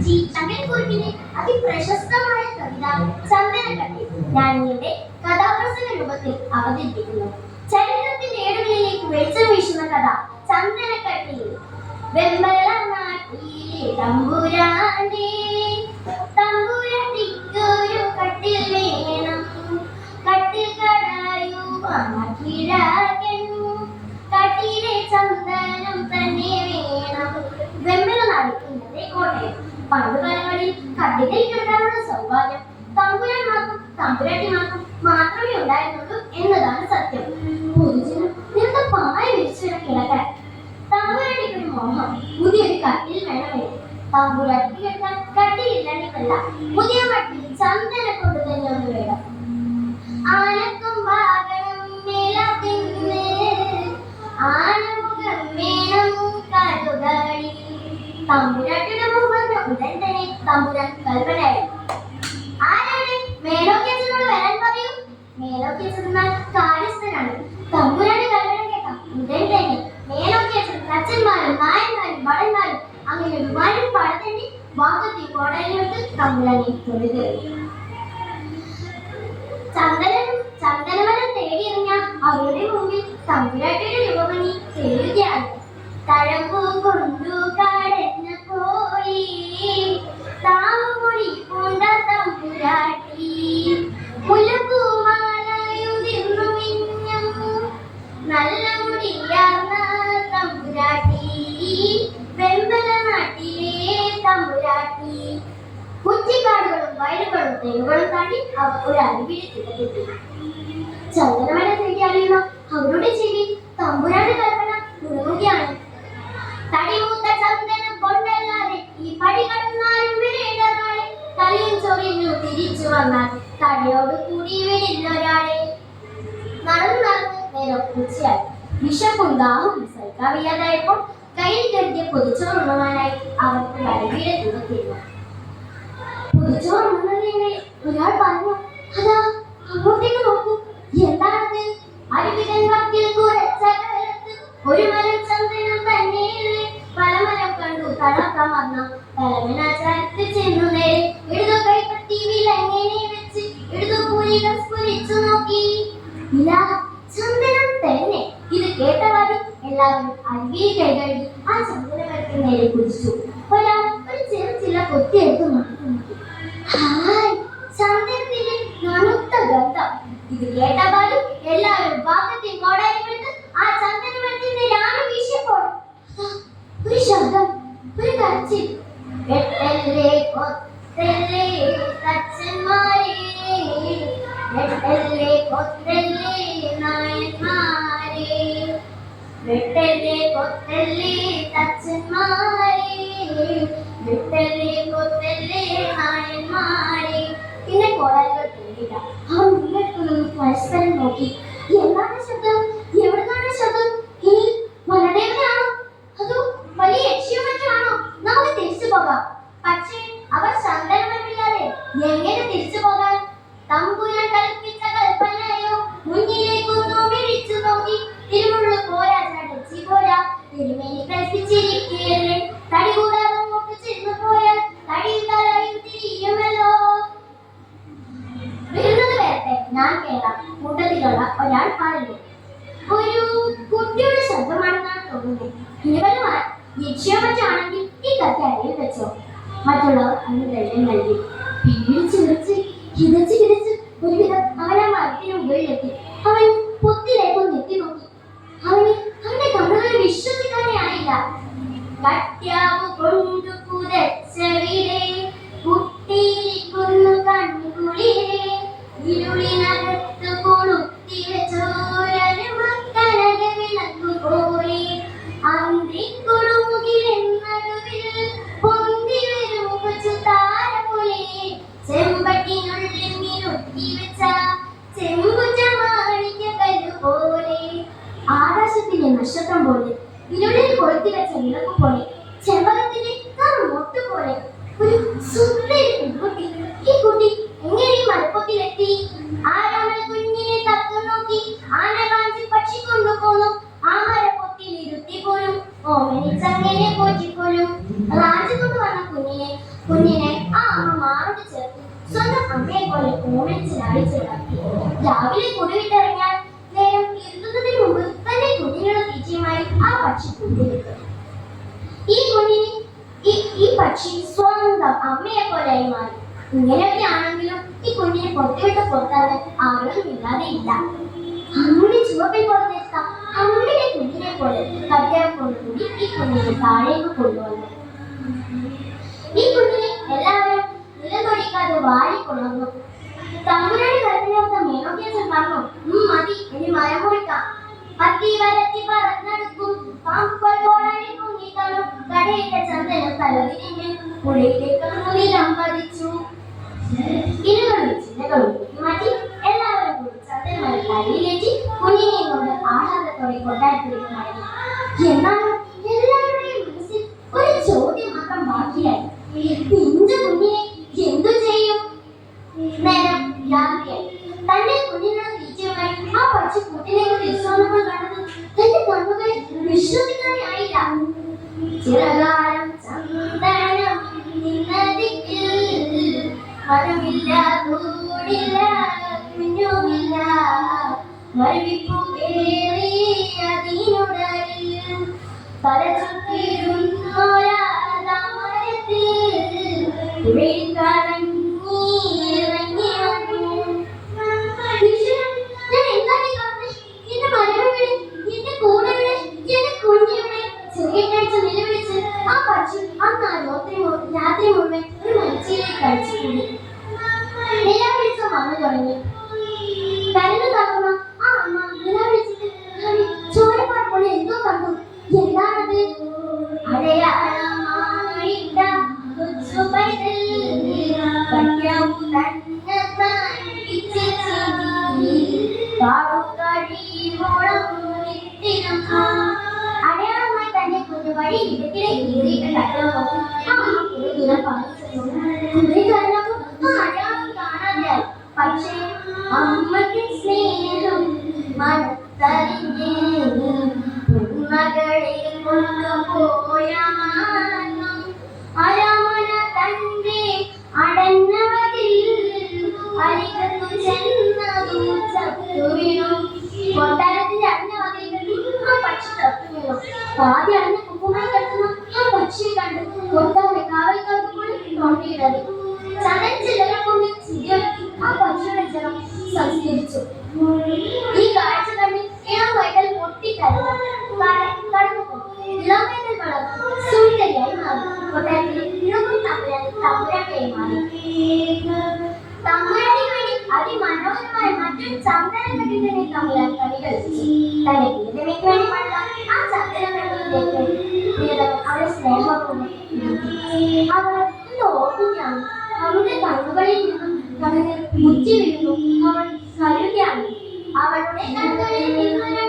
G ശങ്കരക്കുറുപ്പിന്റെ അതിപ്രശസ്തമായ കവിത ചന്ദനക്കട്ടി ഞാൻ ഇവിടെ കഥാപ്രസംഗ രൂപത്തിൽ അവതരിപ്പിക്കുന്നു. ചരിത്രത്തിന്റെ ഏടുകളിലേക്ക് വെളിച്ചം വീശുന്ന കഥ ചന്ദനക്കട്ടി. വെമ്പല നാട്ടിലെ തമ്പുരാന്റെ തമ്പുരാട്ടിക്കൊരു കട്ടിൽ വേണം, കട്ടിൽ കടായുവാൻ കട്ടിലെ ചന്ദനം തന്നെ വേണം. വെമ്പല നാട് ഇന്നത്തെ കോട്ടയം. പണ്ടുകാലങ്ങളിൽ കട്ടിലിൽ കിടക്കാനുള്ള സൗഭാഗ്യം തമ്പുരാന്മാർക്കും തമ്പുരാട്ടിമാർക്കും മാത്രമേ ഉണ്ടായിരുന്നുള്ളൂ എന്നതാണ് സത്യം. പൊതുജനം നിരത്ത പായ വിരിച്ചുവിട കിടക്കാൻ തമ്പുരാട്ടിക്കൊരു മോഹം പുതിയൊരു കട്ടിൽ വേണമെന്ന്. തമ്പുരാട്ടി കിടക്കാൻ കട്ടിലില്ലാണ്ടല്ല, പുതിയ കട്ടിൽ ചന്ദന കൊണ്ട് തന്നെ ഒന്ന് വേണം. ആനക്കും വാകണം മേലത്തിന്, ആനമുഖം വേണം കരുതടി. തമ്പുരാട്ടിയുടെ മുഖം ഉടൻ തന്നെ തമ്പുരാൻ കൽപ്പനയായി. ആരാണ്? മേലോക്കിയച്ചനോട് വരാൻ പറയൂ. മേലോക്കിയച്ചനാൽ കാര്യസ്ഥനാണ്. തമ്പുരാന്റെ കൽപ്പന കേട്ട ഉടൻ തന്നെ മേലോക്കിയച്ചൻ അച്ഛന്മാരും നായന്മാരും ഭടന്മാരും അങ്ങനെ ഒരുപാട് പടത്തന്നെ വാക്കത്തി കോടയിലോട്ട് തമ്പുരാനെ തൊഴുകയാണ്. ചന്ദനമരം തേടിയിറങ്ങിയ അവരുടെ മുമ്പിൽ തമ്പുരാട്ടിയുടെ രൂപമണി തെളിയുകയാണ്. തഴമ്പു കൊണ്ടു കടന്നു പോയി താമൊഴി പൂണ്ട തമ്പുരാട്ടി, മുല്ലപ്പൂമാലയുതിർന്നു മിന്നും നല്ല മുടിയാർന്ന തമ്പുരാട്ടി, വെമ്പല നാട്ടിലെ തമ്പുരാട്ടി. കുറ്റിക്കാടുകളും വയലുകളും തെങ്ങുകളും താണ്ടി അവർ ഒരു അരുവിയിലെത്തി. ചന്ദനമരം തേടി അറിയുന്ന അവരുടെ ചെവി തമ്പുരാന്റെ കൽപ്പന ഉണങ്ങുകയാണ്. തടിമൂത്ത ചന്ദനം കൊണ്ടല്ലാതെ ഈ പടി കടന്നാലും വിടേണ്ടതാണ്. തലയും ചൊറിഞ്ഞു തിരിച്ചു വന്നാൽ തടിയോട് കൂടി വിടില്ലൊരാളെ. നടന്നു നടന്ന് നേരം ഉച്ചയായി. വിശപ്പും ദാഹവും സഹിക്കാവയ്യാതായപ്പോൾ കയ്യിൽ കരുതിയ പൊതിച്ചോറുണ്ണുവാനായി അവർക്ക് അരുവിയിലെത്തിയിരുന്നു. പൊതിച്ചോറുണ്ണുന്നതിനെ ഒരാൾ പറഞ്ഞു, അതാ അങ്ങോട്ടേക്ക് നോക്കൂ, എന്താണത്? അരുവിതൻ വക്കിൽ ഒരു മരം ചന്ദനം തന്നെയല്ലേ. പലമരം കണ്ടു തളർക്കമർന്ന തലമനാചാരത്തിൽ ചെന്നു നേരെ ഇടതു കൈപ്പത്തി വിലങ്ങനെ വെച്ച് ഇടതു പൂരികൾ സ്ഫുരിച്ചു നോക്കി. ഇല്ല, ചന്ദനം തന്നെ. ഇത് കേട്ടവാതി എല്ലാവരും അരുവിയിൽ കൈകഴുകി ആ ചന്ദനമരത്തിന് നേരെ കുതിച്ചു. ഒരാൾ ഒരു ചെറുചില്ല കൊത്തിയെടുത്ത് മാറ്റി നോക്കി. ഹായ്, ചന്ദനത്തിന്റെ നനുത്ത ഗന്ധം. ഇത് കേട്ടവാതി എല്ലാവരും ഭാഗത്തെ കോടാലിമെടുത്ത് ആ ചന്ദനമരത്തിന്റെ രാമ വീശിയപ്പോൾ ഒരു ശബ്ദം, ഒരു കരച്ചിൽ. വെട്ടല്ലേ കൊത്തല്ലേ തച്ചന്മാരെ, വെട്ടല്ലേ കൊത്തല്ലേ നായന്മാരെ, വെട്ടല്ലേ കൊത്തല്ലേ തച്ചന്മാരെ, വെട്ടല്ലേ കൊത്തല്ലേ നായന്മാരെ. പിന്നെ കോടാലികൾ കേട്ടില്ല. അവർ മുന്നിൽ പരസ്പരം നോക്കി. എന്താണ് ശബ്ദം? എവിടുന്നാണ് ശബ്ദം? ഈ വനദേവനാണോ അതോ വലിയ യക്ഷിയോ മറ്റാണോ? നമുക്ക് തിരിച്ചു പോകാം. പക്ഷേ അവർ ചന്ദനമരമില്ലാതെ എങ്ങനെ തിരിച്ചു പോകാൻ? തമ്പുരാൻ കൽപ്പിച്ച കൽപ്പനയോ? മുന്നിലേക്കൊന്നു വിളിച്ചു നോക്കി. തിരുമുള്ളു പോരാ, ചടച്ചി പോരാ, തിരുമേനി കൽപ്പിച്ചിരിക്കുകയല്ലേ. തടി കൂടാതെ അങ്ങോട്ട് ചെന്നു പോയാൽ തടിയും തലയും തിരിയുമല്ലോ. വരുന്നത് വരട്ടെ, ഞാൻ കേറാം. കൂട്ടത്തിലുള്ള ഒരാൾ പറഞ്ഞു. ഒരു കുട്ടിയുടെ ശബ്ദമാണെന്നാണ് തോന്നുന്നത്. ഇനിവരുമാൻ യക്ഷിയോ മറ്റാണെങ്കിൽ ഈ കഥ അരയിൽ വെച്ചോ. മറ്റുള്ളവർ അന്ന് ധൈര്യം നൽകി. പേടിച്ച് വിളിച്ച് കിതച്ച് കിതച്ച് ഒരുവിധം അവൻ ആ മരത്തിന് മുകളിലെത്തി. അവൻ പൊത്തിലേക്കൊന്ന് എത്തി നോക്കി. അവന്റെ കണ്ണുകൾ വിശ്വസിക്കാനേ ആയില്ല. കട്യാവ് കൊണ്ടു കുതച്ചവിടെ കുട്ടിയിരിക്കുന്നു കണ്ണുകുളിരെ, ഇരുളിനകത്ത് കൊളുത്തി വെച്ചോരൊരു മക്കനക വിളക്കു പോലെ, അന്തിക്കുടുമുകിലെന്നടുവിൽ പൊന്തി വരും കൊച്ചു താര പോലെ, ചെമ്പട്ടിനുള്ളിൽ മിനുക്കി വെച്ച ചെമ്പുറ്റ മാണിക്യക്കല്ല് പോലെ, ആകാശത്തിന്റെ നക്ഷത്രം പോലെ, ഇരുളിൽ കൊളുത്തി വെച്ച വിളക്കു പോലെ, ചെമ്പകത്തിന്റെ മൊട്ട് പോലെ ഒരു സുന്ദരി പെൺകുട്ടി. ഈ കുട്ടി എങ്ങനെ ഈ മരപ്പൊത്തിലെത്തി? ആരാമൽ കുഞ്ഞിനെ തത്തു നോക്കി ആന കാഞ്ചി പക്ഷി കൊണ്ടുപോന്നു. ആ മരപ്പൊത്തിൽ ഇരുത്തി പോലും ഓമനിച്ചങ്ങനെ പോറ്റിപ്പോലും റാഞ്ചി കൊണ്ടുവന്ന കുഞ്ഞിനെ കുഞ്ഞിനെ ആ അമ്മ മാറോട് ചേർത്ത് സ്വന്തം അമ്മയെ പോലെ ഓമനിച്ച് ലാളിച്ച് വളർത്തി. രാവിലെ കുടിവിട്ടിറങ്ങിയാൽ നേരം ഇരുത്തുന്നതിന് മുമ്പ് തന്റെ കുഞ്ഞിനുള്ള തീറ്റയുമായി ആ പക്ഷി കൂട്ടിലെത്തും. ഈ കുഞ്ഞിന് ഈ പക്ഷി സ്വന്തം അമ്മയെ പോലെയായി മാറി. ഇങ്ങനെയൊക്കെ ആണെങ്കിലും ഈ കുഞ്ഞിനെ പുറത്തുവിട്ട് പുറത്താകാൻ ആഗ്രഹമില്ലാതെ ഇല്ല. അമ്മയുടെ ചുവപ്പിൽ പുറത്തെത്ത അമ്മയുടെ കുഞ്ഞിനെ പോലെ കട്ടയപ്പോഴുകൂടി ഈ കുഞ്ഞിനെ താഴേക്ക് കൊണ്ടുവന്നു. ഈ കുഞ്ഞിനെ എല്ലാവരും നിലതൊടിക്കാതെ വാരിക്കൊള്ളുന്നു. തമ്പുരാന്റെ കരത്തിനൊത്ത മേനോക്കിയച്ഛൻ പറഞ്ഞു, മതി, ഇനി മരം മുറിക്കാം. പത്തി വരത്തി പറന്നെടുക്കും പാമ്പുകൾ ഓടാടി പൊങ്ങിക്കാണും കടയിട്ട ചന്ദനം തലതിരിഞ്ഞ് പുഴയിലേക്ക് മുന്നിലം പതിച്ചു. ഇലകളും ചില്ലകളും മാറ്റി എല്ലാവരും കൂടി ചന്ദനമര തലയിലേറ്റി കുഞ്ഞിനെയും കൊണ്ട് ആഹ്ലാദത്തോടെ കൊട്ടാരത്തിലേക്ക് മടങ്ങി. എന്നാലും എല്ലാവരുടെയും മനസ്സിൽ ഒരു ചോദ്യം മാത്രം ബാക്കിയായി. പിഞ്ചു കുഞ്ഞിനെ എന്തു ചെയ്യും? നേരം രാത്രിയായി. തന്റെ കുഞ്ഞിനുള്ള തീറ്റയുമായി ആ പക്ഷി കൂട്ടിലേക്ക് തിരിച്ചു വന്നപ്പോൾ കണ്ടത് തന്റെ കണ്ണുകൾ വിശ്വസിക്കാനായില്ല. ചിറകാരം ചന്ദനം നിന്നതിക്കിൽ മരമില്ല കൂടില്ല കുഞ്ഞുമില്ല മരവിപ്പു കേറിയതിനുടലിൽ തല ചുറ്റിടുന്നോരാ താമരത്തിൽ രാത്രി മുഴുവൻ ഒരു മരിച്ചയിലേക്ക് കഴിച്ചുകൂടി. നിലവിളിച്ച വന്നു തുടങ്ങി. കരഞ്ഞു തകർന്ന ആ അമ്മ നിലവിളിച്ചിട്ട് ചോരപ്പാട് പോലെ എന്തോ കണ്ടു. എന്താണത്? അടയാളമായിട്ട കൊച്ചു പൈതൽ കട്യാവു തന്നെ അടയാളമായി തന്നെ കുഞ്ഞു വഴി ഇടയ്ക്കിടെ കീറിയിട്ട് കട്ടവ് നോക്കി ആ അമ്മ കുറെ ദൂരം പാലിച്ചു. കുറെ കഴിഞ്ഞപ്പോൾ ആ അടയാളം കാണാതെയായി. പക്ഷേ അമ്മയ്ക്ക് സ്നേഹം മനത്തറിഞ്ഞ് മകളെ കൊണ്ടുപോയ അരമന തന്റെ അടഞ്ഞവതിൽ അരികത്തു ചെന്നതു ചത്തു വീണു. കൊട്ടാരത്തിന്റെ അടഞ്ഞ വകയിൽ ആ പക്ഷി ചത്തു വീണു. പാതി അടഞ്ഞ കുക്കുമായി കിടക്കുന്ന ആ പക്ഷിയെ കണ്ട് കൊട്ടാര കാവൽക്കാർക്ക് പോലും തോണ്ടിയിടറി. ചതച്ചില്ലകൾ കൊണ്ട് ചിരിയൊരുക്കി ആ പക്ഷിയുടെ ജനം സംസ്കരിച്ചു. ഈ കാഴ്ച കണ്ട് ഇളം വൈകൽ പൊട്ടിക്കരഞ്ഞു. ഇളം വൈകൽ വളർന്നു സുന്ദരിയായി മാറി. കൊട്ടാരത്തിലെ ഇഴകും തമ്പുരാട്ടിയായി മാറി. തമ്പുരാട്ടിക്ക് വേണ്ടി അതിമനോഹരമായ മറ്റൊരു ചന്ദനം കെട്ടി തന്നെ തമ്പുരാൻ കളി കളിച്ചു. തന്റെ പ്രിയതമയ്ക്ക് വേണ്ടി പണിത ആ ചന്ദനം കെട്ടുന്നതിലേക്ക് പ്രിയതമൻ അവളെ സ്നേഹപൂർവ്വം അവൾ ഒന്ന് ഓർക്കുകയാണ്. അവളുടെ കണ്ണുകളിൽ നിന്നും കണ്ണുകൾ മുറ്റി വീഴുന്നു. അവൾ കരുകയാണ്. അവളുടെ കണ്ണുകളിൽ നിന്നും